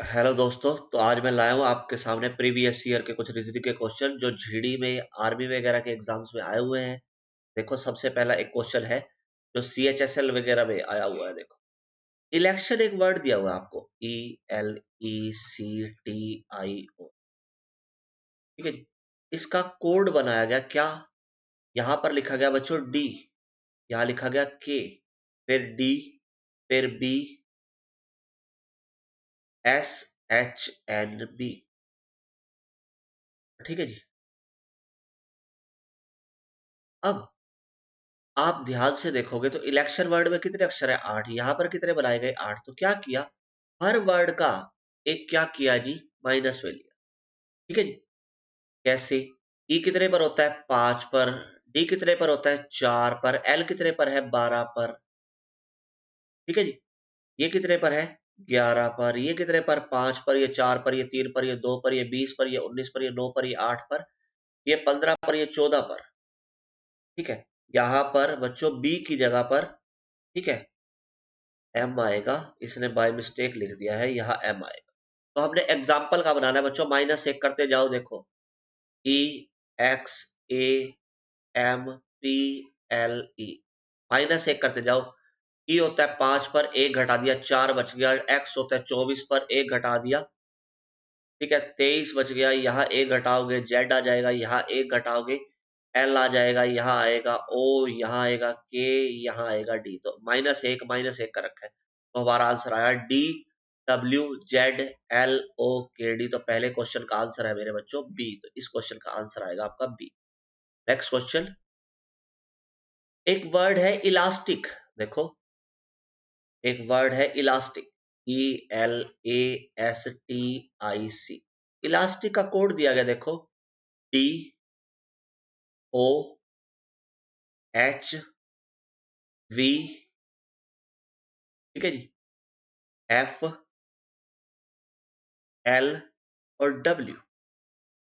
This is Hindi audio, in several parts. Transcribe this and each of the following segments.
हेलो दोस्तों। तो आज मैं लाया हूँ आपके सामने प्रीवियस ईयर के कुछ रीजनिंग के क्वेश्चन जो जीडी में आर्मी वगैरह के एग्जाम्स में आए हुए हैं। देखो, सबसे पहला एक क्वेश्चन है जो सीएचएसएल वगैरह में आया हुआ है। देखो, इलेक्शन एक वर्ड दिया हुआ है आपको, ELECTIO। ठीक है जी। इसका कोड बनाया गया क्या? यहाँ पर लिखा गया बच्चों डी, यहाँ लिखा गया के, फिर डी, फिर बी, SHNB। ठीक है जी। अब आप ध्यान से देखोगे तो इलेक्शन वर्ड में कितने अक्षर है? 8। यहां पर कितने बनाए गए? 8। तो क्या किया, हर वर्ड का एक क्या किया जी, माइनस में लिया। ठीक है जी। कैसे? ई कितने पर होता है? 5 पर। डी कितने पर होता है? 4 पर। एल कितने पर है? 12 पर। ठीक है जी। ये कितने पर है? 11 पर। ये कितने पर? 5 पर। ये 4 पर। ये 3 पर। ये 2 पर। ये 20 पर। ये 19 पर। ये 9 पर। ये 8 पर। ये 15 पर। ये 14 पर। ठीक है। यहां पर बच्चों बी की जगह पर, ठीक है, एम आएगा। इसने बाय मिस्टेक लिख दिया है, यहाँ एम आएगा। तो हमने एग्जाम्पल का बनाना है बच्चों। -1 करते जाओ। देखो, EXAMPLE, -1 करते जाओ। ई होता है 5 पर, 1 घटा दिया, 4 बच गया। एक्स होता है 24 पर, 1 घटा दिया, ठीक है, 23 बच गया। यहाँ 1 घटाओगे, जेड आ जाएगा। यहाँ 1 घटाओगे, एल आ जाएगा। यहाँ आएगा ओ, यहाँ आएगा के, यहाँ आएगा डी। तो -1 का रखा है। तो हमारा आंसर आया DWZLOKD। तो पहले क्वेश्चन का आंसर है मेरे बच्चों बी। तो इस क्वेश्चन का आंसर आएगा आपका बी। नेक्स्ट क्वेश्चन, एक वर्ड है इलास्टिक। देखो, एक वर्ड है इलास्टिक, ELASTIC। इलास्टिक का कोड दिया गया। देखो, DOHV, ठीक है जी, FL और W।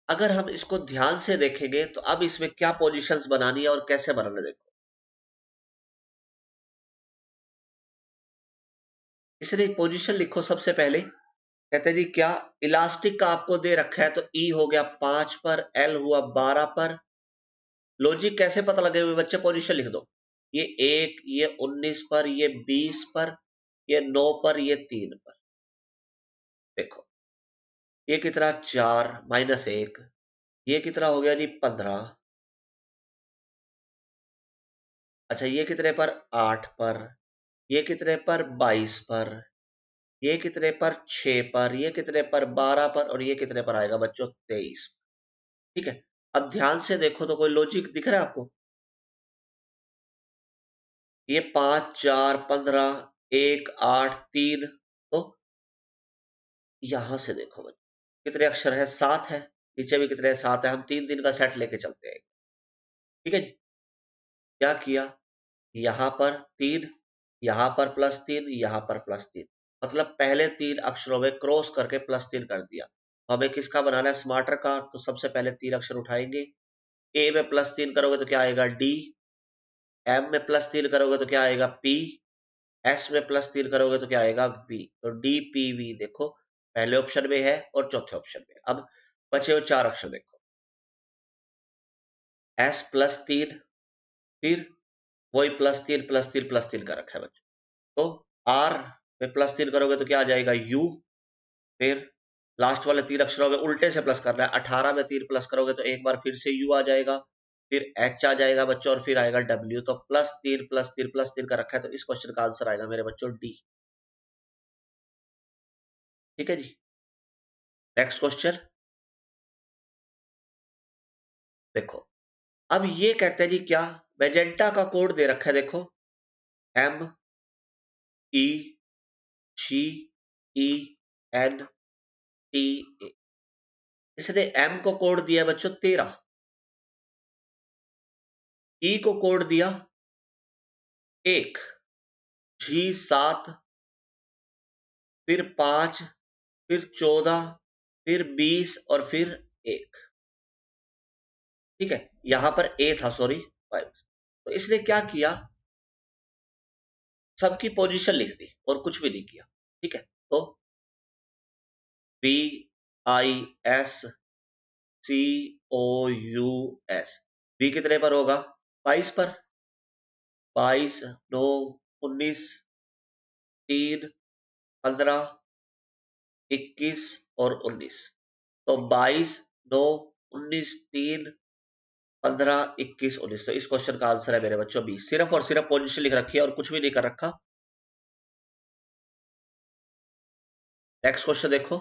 अगर हम इसको ध्यान से देखेंगे तो अब इसमें क्या पोजीशंस बनानी है और कैसे बनाना है। देखो, इसने एक पोजीशन लिखो। सबसे पहले कहते हैं जी, क्या इलास्टिक का आपको दे रखा है? तो ई हो गया 5 पर, एल हुआ 12 पर। लॉजिक कैसे पता लगे हुए बच्चे? पोजीशन लिख दो। ये 1, ये 19 पर, ये 20 पर, ये 9 पर, ये 3 पर। देखो, ये कितना? 4 -1। ये कितना हो गया जी? 15। अच्छा, ये कितने पर? 8 पर। ये कितने पर? 22 पर। ये कितने पर? 6 पर। ये कितने पर? 12 पर। और ये कितने पर आएगा बच्चों? 23। ठीक है। अब ध्यान से देखो तो कोई लॉजिक दिख रहा है आपको? ये 5, 4, 15, 1, 8, 3। तो यहां से देखो बच्चों, कितने अक्षर है? 7 है। नीचे भी कितने? 7 है। हम 3 दिन का सेट लेके चलते हैं। ठीक है जी। क्या किया, यहां पर 3, यहां पर +3, यहां पर +3। मतलब पहले 3 अक्षरों में क्रॉस करके +3 कर दिया। तो हमें किसका बनाना है? स्मार्टर का। तो सबसे पहले 3 अक्षर उठाएंगे। ए में +3 करोगे तो क्या आएगा? डी। एम में +3 करोगे तो क्या आएगा? पी। एस में +3 करोगे तो क्या आएगा? वी। तो DPV देखो, पहले ऑप्शन में है और चौथे ऑप्शन में। अब बचे हुए 4 अक्षर देखो, S +3, फिर वही +3 का रखा है बच्चों। तो R में +3 करोगे तो क्या आ जाएगा? U। फिर लास्ट वाले 3 अक्षरों में उल्टे से प्लस करना है। 18 में 3 प्लस करोगे तो एक बार फिर से U आ जाएगा, फिर H आ जाएगा बच्चों, और फिर आएगा W। तो +3 का रखा है। तो इस क्वेश्चन का आंसर आएगा मेरे बच्चों डी। ठीक है जी। नेक्स्ट क्वेश्चन देखो, अब ये कहते हैं जी, क्या मैजेंटा का कोड दे रखा है? देखो, MEGENTA। इसने M को कोड दिया बच्चों 13, E को कोड दिया 1, G 7, फिर 5, फिर 14, फिर 20 और फिर 1। ठीक है। यहां पर A था, सॉरी 5। तो इसने क्या किया, सबकी पोजीशन लिख दी और कुछ भी नहीं किया। ठीक है। तो BISCOUS। बी कितने पर होगा? 22 पर। 22, 9, 19, 3, 15, 21 और 19। तो 22, 9, 19, 3, 15, 21, 19। तो इस क्वेश्चन का आंसर है मेरे बच्चों बी। सिर्फ और सिर्फ पोजीशन लिख रखी है और कुछ भी नहीं कर रखा। नेक्स्ट क्वेश्चन देखो,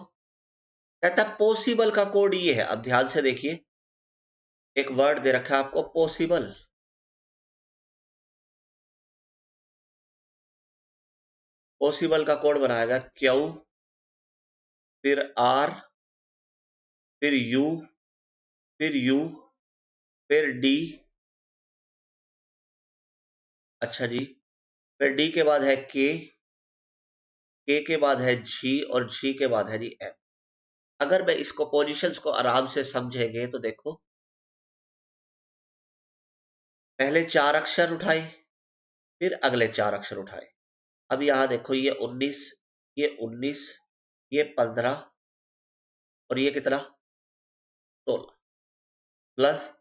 कहता है पॉसिबल का कोड ये है। अब ध्यान से देखिए, एक वर्ड दे रखा है आपको पॉसिबल। पॉसिबल का कोड बनाएगा क्यू, फिर आर, फिर यू, फिर यू, फिर डी। अच्छा जी, फिर डी के बाद है के बाद है जी और जी के बाद है जी एम। अगर मैं इसको पोजीशंस को आराम से समझेंगे तो देखो, पहले 4 अक्षर उठाए, फिर अगले 4 अक्षर उठाए। अब यहां देखो, ये 19, ये 19, ये 15 और ये कितना? 16। प्लस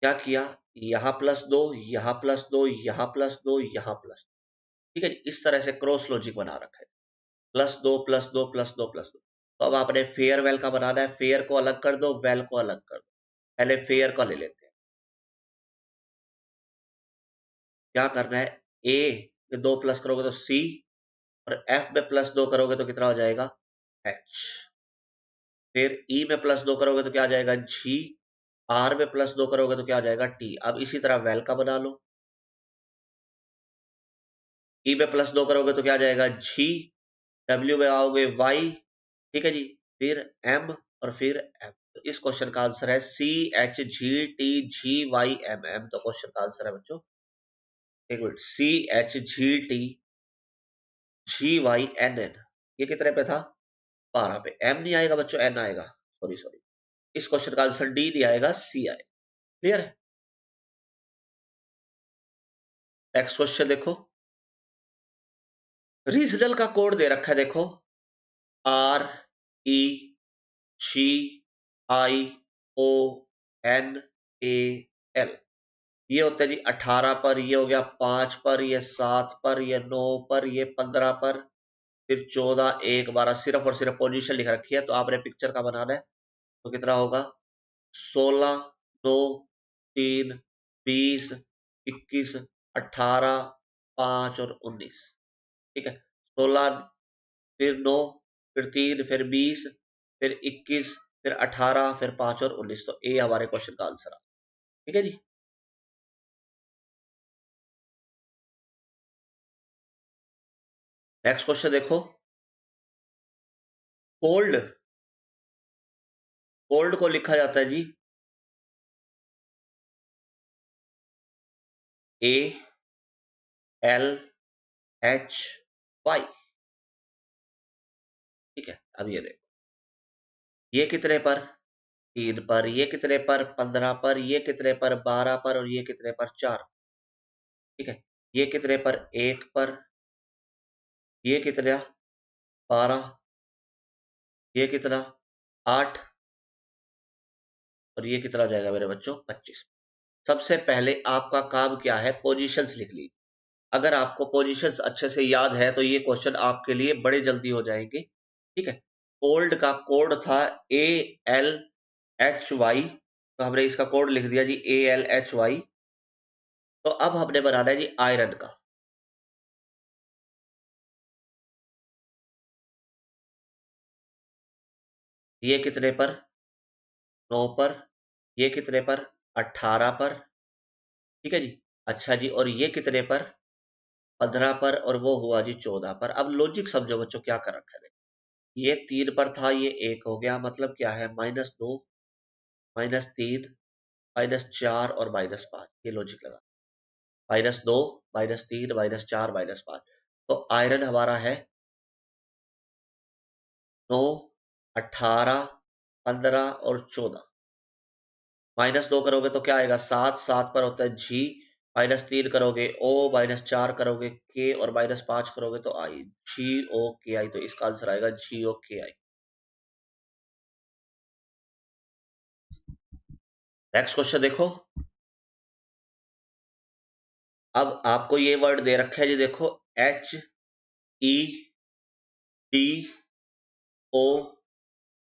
क्या किया? यहां +2, यहां +2, यहां +2, यहां प्लस। ठीक है जी, इस तरह से क्रॉस लॉजिक बना रखा है, +2 +2 +2 +2। तो अब आपने फेयर वेल का बनाना है। फेयर को अलग कर दो, वेल को अलग कर दो। पहले फेयर का ले लेते हैं। क्या करना है? ए में 2 प्लस करोगे तो सी, और एफ में +2 करोगे तो कितना हो जाएगा? एच। फिर ई में +2 करोगे तो क्या आ जाएगा? जी। आर में +2 करोगे तो क्या आ जाएगा? टी। अब इसी तरह वेल का बना लो। ई में +2 करोगे तो क्या आ जाएगा? जी। डब्ल्यू में आओगे वाई। ठीक है जी, फिर एम और फिर एम। तो इस क्वेश्चन का आंसर है CHGTGYMM। तो क्वेश्चन का आंसर है बच्चों, एक मिनट, CHGTGYNN। ये कितने पे था? 12 पे। एम नहीं आएगा बच्चों, एन आएगा। सॉरी सॉरी, इस क्वेश्चन का आंसर डी नहीं आएगा, सी आएगा। क्लियर है? नेक्स्ट क्वेश्चन देखो, रीजनल का कोड दे रखा है देखो, REGIONAL। ये होता है जी 18 पर, ये हो गया 5 पर, ये 7 पर, ये 9 पर, ये 15 पर, फिर 14, 1, 12। सिर्फ और सिर्फ पोजीशन लिख रखी है, तो आपने पिक्चर का बनाना है। तो कितना होगा? 16, 9, 3, 20, 21, 18, 5 और 19। ठीक है, 16, फिर 9, फिर 3, फिर 20, फिर 21, फिर 18, फिर 5 और 19। तो ए हमारे क्वेश्चन का आंसर है। ठीक है जी। नेक्स्ट क्वेश्चन देखो, कोल्ड। कोल्ड को लिखा जाता है जी ALHY। ठीक है, अब ये देखो, ये कितने पर? 3 पर। ये कितने पर? 15 पर। ये कितने पर? 12 पर। और ये कितने पर? 4। ठीक है, ये कितने पर? 1 पर। ये कितना? 12। ये कितना? 8। और ये कितना हो जाएगा मेरे बच्चों? 25। सबसे पहले आपका काम क्या है? पोजीशंस लिख ली। अगर आपको पोजीशंस अच्छे से याद है तो ये क्वेश्चन आपके लिए बड़े जल्दी हो जाएंगे। ठीक है, कोल्ड का कोड था ALHY, तो हमने इसका कोड लिख दिया जी ALHY। तो अब हमने बनाना है जी आयरन का। ये कितने पर? 9 पर। ये कितने पर? 18 पर। ठीक है जी। अच्छा जी, और ये कितने पर? 15 पर। और वो हुआ जी 14 पर। अब लॉजिक समझो बच्चों, क्या कर रखा है। ये 3 पर था, ये 1 हो गया, मतलब क्या है? -2, -3, -4 और -5। ये लॉजिक लगा, -2, -3, -4, -5। तो आयरन हमारा है 9, 18, 15 और 14। -2 करोगे तो क्या आएगा? 7। 7 पर होता है जी। -3 करोगे ओ, -4 करोगे के, और -5 करोगे तो आई। GOKI। तो इसका आंसर आएगा GOKI। नेक्स्ट क्वेश्चन देखो। अब आपको ये वर्ड दे रखा है जी, देखो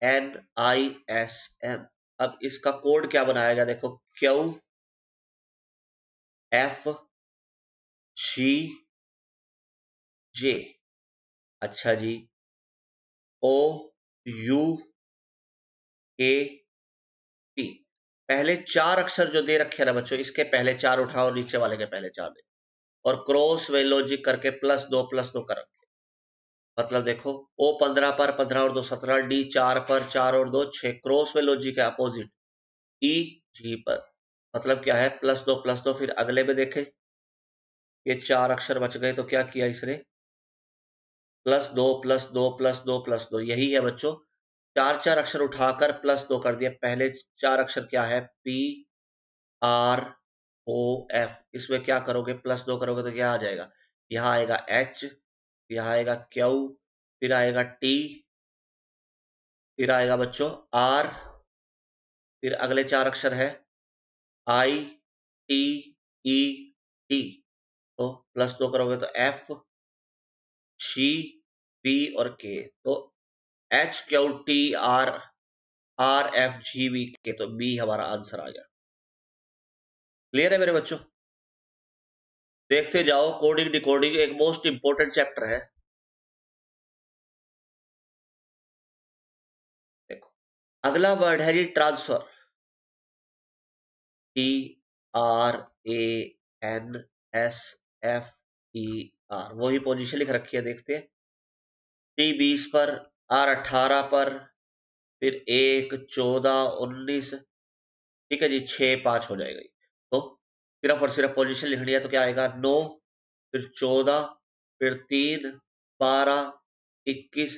HEDONISM। अब इसका कोड क्या बनाया गया, देखो QFGJ। अच्छा जी, OUKP। पहले चार अक्षर जो दे रखे हैं ना बच्चों, इसके पहले चार उठाओ, नीचे वाले के पहले चार दे, और क्रॉस में लॉजिक करके +2 कर रखे। मतलब देखो, O 15 पर 15 और 2 17, D 4 पर 4 और 2 6, क्रॉस में लॉजिक है अपोजिट EG पर। मतलब क्या है, +2 फिर अगले में देखे, ये चार अक्षर बच गए, तो क्या किया इसने, +2 यही है बच्चों। चार चार अक्षर उठाकर +2 कर दिया। पहले चार अक्षर क्या है, PROF। इसमें क्या करोगे, +2 करोगे तो क्या आ जाएगा, यहाँ आएगा H, यहाँ आएगा Q, फिर आएगा T, फिर आएगा बच्चों R, फिर अगले चार अक्षर है ITED। तो +2 करोगे तो FGP और K। तो HQTRRFGBK, तो बी हमारा आंसर आ गया। क्लियर है मेरे बच्चों? देखते जाओ, कोडिंग डिकोडिंग एक मोस्ट इंपोर्टेंट चैप्टर है। देखो, अगला वर्ड है जी ट्रांसफर। TRANSFER, वही पोजीशन लिख रखी है, देखते हैं। T20 पर, R18 पर, फिर 1 14 19, ठीक है जी, 6 5 हो जाएगा। तो सिर्फ और सिर्फ पोजीशन लिखनी है, तो क्या आएगा, 9, फिर 14, फिर 3 12 21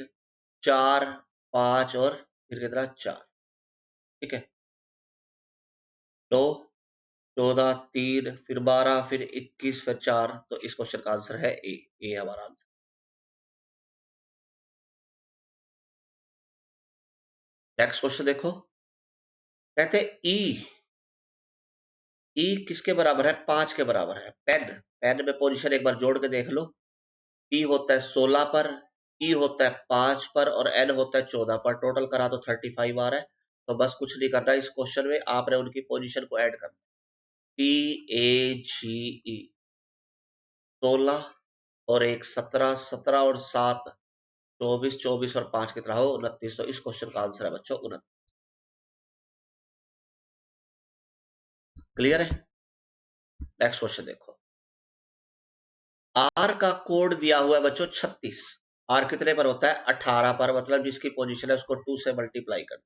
4 5 और फिर कितना 4। ठीक है, 9 14 3 फिर 12 फिर 21 फिर 4। तो इस क्वेश्चन का आंसर है ए हमारा आंसर। नेक्स्ट क्वेश्चन देखो, कहते ई किसके बराबर है, 5 के बराबर है। पेन, पेन में पोजीशन एक बार जोड़ के देख लो। पी होता है 16 पर, ई होता है 5 पर, और एन होता है 14 पर। टोटल करा तो 35 आ रहा है। तो बस कुछ नहीं करना इस क्वेश्चन में, आपने उनकी पोजीशन को ऐड करना। PAGE 16 और एक 17, 17 और 7 24, 24 और 5 कितना हो, 29। तो इस क्वेश्चन का आंसर है बच्चों 29। क्लियर है? नेक्स्ट क्वेश्चन देखो, आर का कोड दिया हुआ है बच्चों 36। आर कितने पर होता है, 18 पर। मतलब जिसकी पोजीशन है उसको 2 से मल्टीप्लाई कर।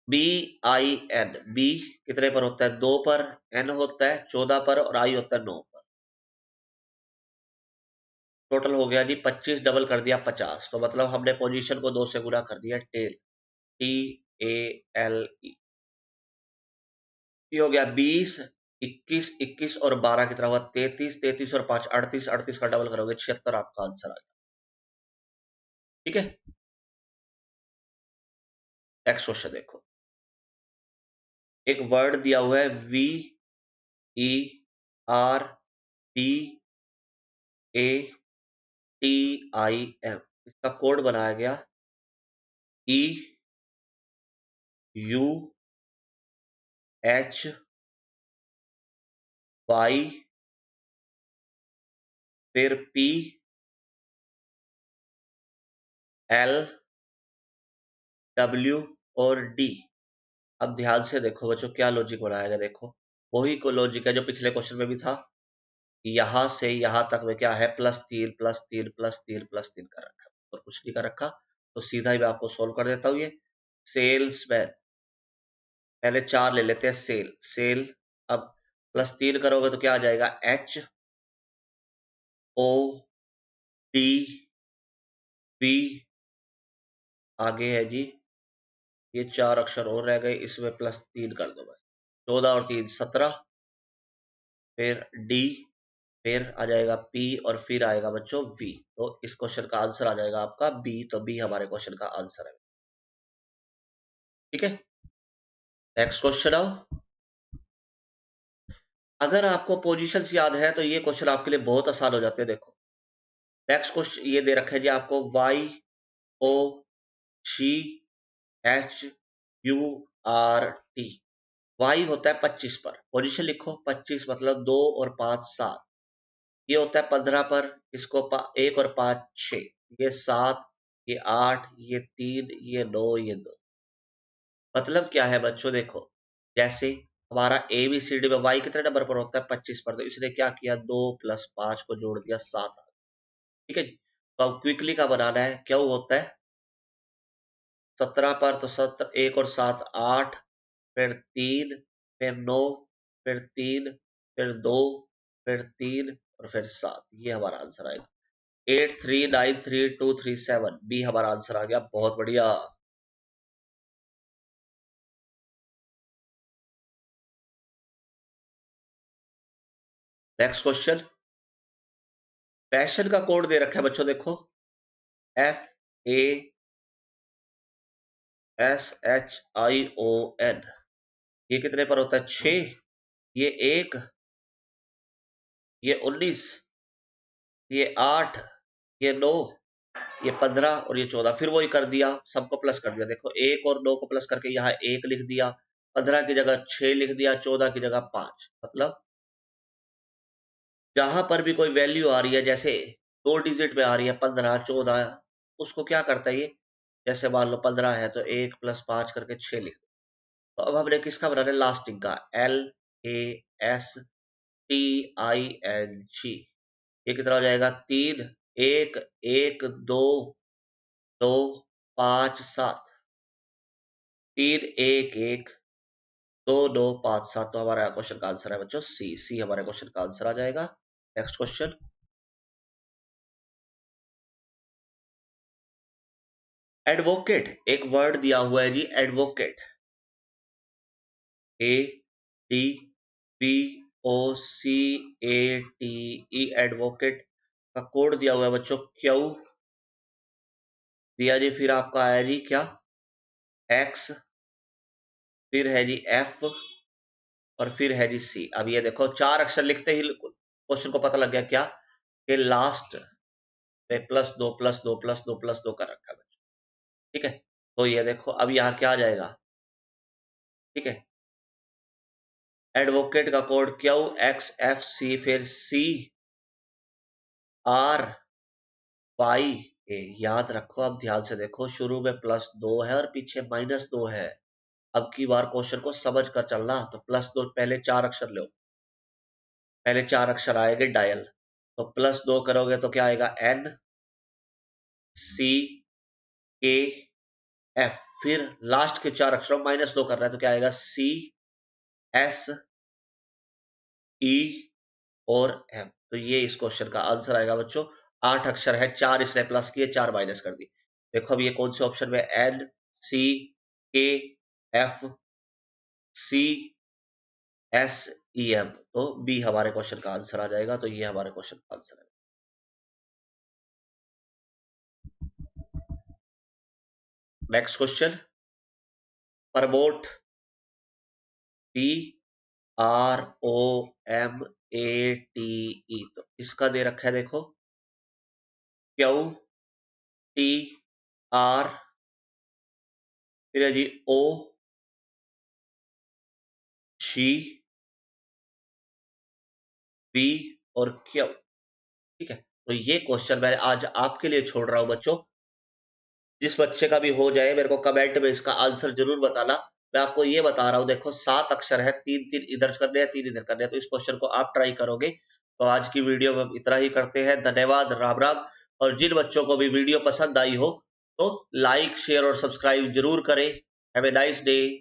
BIN, बी कितने पर होता है, 2 पर, एन होता है 14 पर, और आई होता है 9 पर। टोटल हो गया जी 25, डबल कर दिया 50। तो मतलब हमने पोजीशन को 2 से गुना कर दिया, टेल TALE। ये हो गया 20, 21 21 और 12 कितना हुआ, 33, 33 और 5 38, 38 का डबल करोगे 76, आपका आंसर आ गया। ठीक है, नेक्स्ट क्वेश्चन देखो, एक वर्ड दिया हुआ है VERTIM। इसका कोड बनाया गया EUHY, फिर PLW और D। अब ध्यान से देखो बच्चों, क्या लॉजिक बनाया गया, देखो वही को लॉजिक है जो पिछले क्वेश्चन में भी था। यहां से यहां तक में क्या है, +3 +3 +3 +3 कर रखा, और कुछ नहीं कर रखा। तो सीधा ही मैं आपको सोल्व कर देता हूँ। ये सेल्समैन, पहले 4 ले लेते हैं, सेल सेल। अब +3 करोगे तो क्या आ जाएगा, HODB। आगे है जी, ये 4 अक्षर और रह गए, इसमें +3 कर दो बस। 14 और 3 17, फिर डी, फिर आ जाएगा पी, और फिर आएगा बच्चों वी। तो इस क्वेश्चन का आंसर आ जाएगा आपका बी। तो बी हमारे क्वेश्चन का आंसर है। ठीक है, नेक्स्ट क्वेश्चन आओ। अगर आपको पोजीशंस याद है तो ये क्वेश्चन आपके लिए बहुत आसान हो जाते हैं। देखो नेक्स्ट क्वेश्चन ये दे रखा है जी आपको, Y O C H U R T. Y होता है 25 पर, पोजीशन लिखो 25 मतलब 2 और 5 7। ये होता है 15 पर, इसको 1 और 5 6, ये 7, ये 8, ये 3, ये 9, ये 2। मतलब क्या है बच्चों, देखो जैसे हमारा ए बी सी डी में वाई कितने नंबर पर होता है 25 पर, तो इसने क्या किया 2 + 5 को जोड़ दिया 7। ठीक है जी। तो अब क्विकली का बनाना है, क्या होता है 17 पर, तो 1 और 7 8, फिर 3, फिर 9, फिर 3, फिर 2, फिर 3 और फिर 7। ये हमारा आंसर आएगा 83932237। बी हमारा आंसर आ गया। बहुत बढ़िया। नेक्स्ट क्वेश्चन, पैशन का कोड दे रखा है बच्चों, देखो FASHION। ये कितने पर होता है 6, ये 1, ये 19, ये 8, ये 9, ये 15 और ये 14। फिर वही कर दिया, सबको प्लस कर दिया। देखो 1 और 9 को प्लस करके यहाँ 1 लिख दिया, 15 की जगह 6 लिख दिया, 14 की जगह 5। मतलब जहां पर भी कोई वैल्यू आ रही है, जैसे 2 डिजिट में आ रही है 15 14, उसको क्या करता है ये, जैसे मान लो 15 है तो 1 + 5 करके 6 लिख दो। तो अब हमने किसका बनाना है, लास्टिंग का, LASTING। ये कितना हो जाएगा 3 1 1 2 2 5 7, 3 1 1 2 2 5 7। तो हमारा क्वेश्चन का आंसर है बच्चों सी हमारे क्वेश्चन का आंसर आ जाएगा। नेक्स्ट क्वेश्चन, एडवोकेट एक वर्ड दिया हुआ है जी, एडवोकेट, ADVOCATE, एडवोकेट का कोड दिया हुआ है बच्चों, क्यू दिया जी, फिर आपका आया जी क्या एक्स, फिर है जी एफ और फिर है जी सी। अब ये देखो 4 अक्षर लिखते ही क्वेश्चन को पता लग गया क्या, कि लास्ट में +2 +2 +2 +2 कर रखा है बच्चों। ठीक है, तो ये देखो अब यहाँ क्या आ जाएगा। ठीक है, एडवोकेट का कोड क्यू XFC, फिर CRY। याद रखो, अब ध्यान से देखो, शुरू में +2 है और पीछे -2 है। अब की बार क्वेश्चन को समझ कर चलना। तो +2 पहले 4 अक्षर लो, पहले 4 अक्षर आएंगे डायल, तो +2 करोगे तो क्या आएगा NCKF, फिर लास्ट के 4 अक्षरों -2 करना है तो क्या आएगा CSE और M। तो ये इस क्वेश्चन का आंसर आएगा बच्चों। 8 अक्षर है, 4 इसने प्लस किए, 4 माइनस कर दिए। देखो अब ये कौन से ऑप्शन में, NCKFCSEM, तो बी हमारे क्वेश्चन का आंसर आ जाएगा। तो ये हमारे क्वेश्चन का आंसर है। नेक्स्ट क्वेश्चन, प्रमोट, PROMATE, तो इसका दे रखा है देखो QTR, फिर है जी OGB और Q। ठीक है, तो ये क्वेश्चन मैं आज आपके लिए छोड़ रहा हूं बच्चों। जिस बच्चे का भी हो जाए मेरे को कमेंट में इसका आंसर जरूर बताना। मैं आपको ये बता रहा हूं, देखो 7 अक्षर है, 3 इधर करने हैं 3 इधर करने हैं, तो इस क्वेश्चन को आप ट्राई करोगे। तो आज की वीडियो में इतना ही करते हैं। धन्यवाद, राम राम। और जिन बच्चों को भी वीडियो पसंद आई हो तो लाइक शेयर और सब्सक्राइब जरूर करें। Have a nice day.